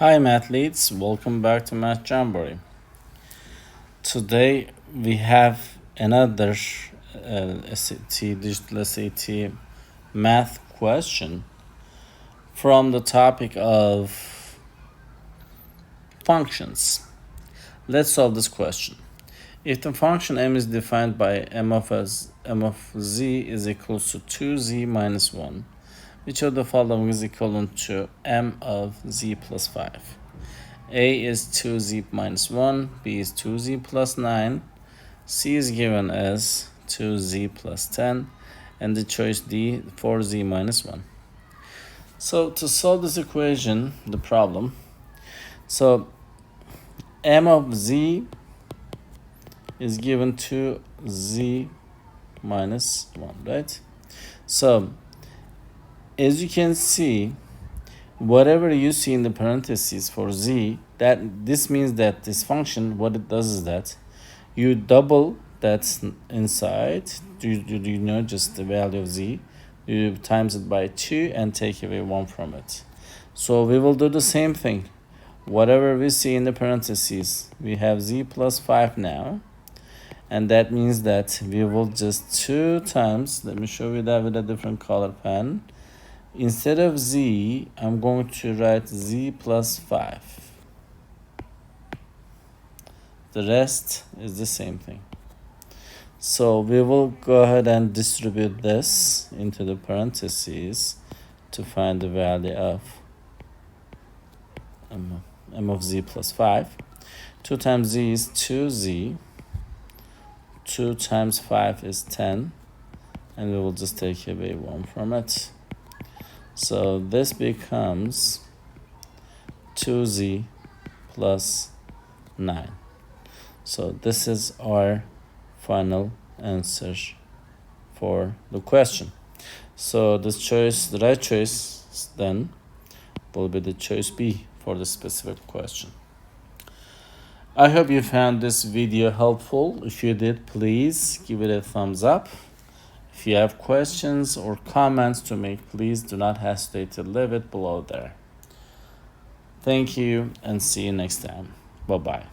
Hi mathletes, welcome back to Math Jamboree. Today we have another digital SAT math question from the topic of functions. Let's solve this question. If the function m is defined by m of z is equals to 2z minus 1, which of the following is equivalent to m of z plus 5? A is 2z minus 1, B is 2z plus 9, C is given as 2z plus 10, and the choice D, 4z minus 1. So to solve this equation, the problem, so m of z is given to z minus 1, right? So as you can see, whatever you see in the parentheses for z, this means that this function, what it does is that you double that's inside, you know, just the value of z, you times it by 2 and take away 1 from it. So we will do the same thing. Whatever we see in the parentheses, we have z plus 5 now, and that means that we will just 2 times, let me show you that with a different color pen. Instead of z, I'm going to write z plus 5. The rest is the same thing. So we will go ahead and distribute this into the parentheses to find the value of m of z plus 5. 2 times z is 2z. 2 times 5 is 10. And we will just take away 1 from it. So this becomes 2z plus 9. So this is our final answer for the question. So this choice, the right choice then will be the choice B for the specific question. I hope you found this video helpful. If you did, please give it a thumbs up. If you have questions or comments to make, please do not hesitate to leave it below there. Thank you and see you next time. Bye-bye.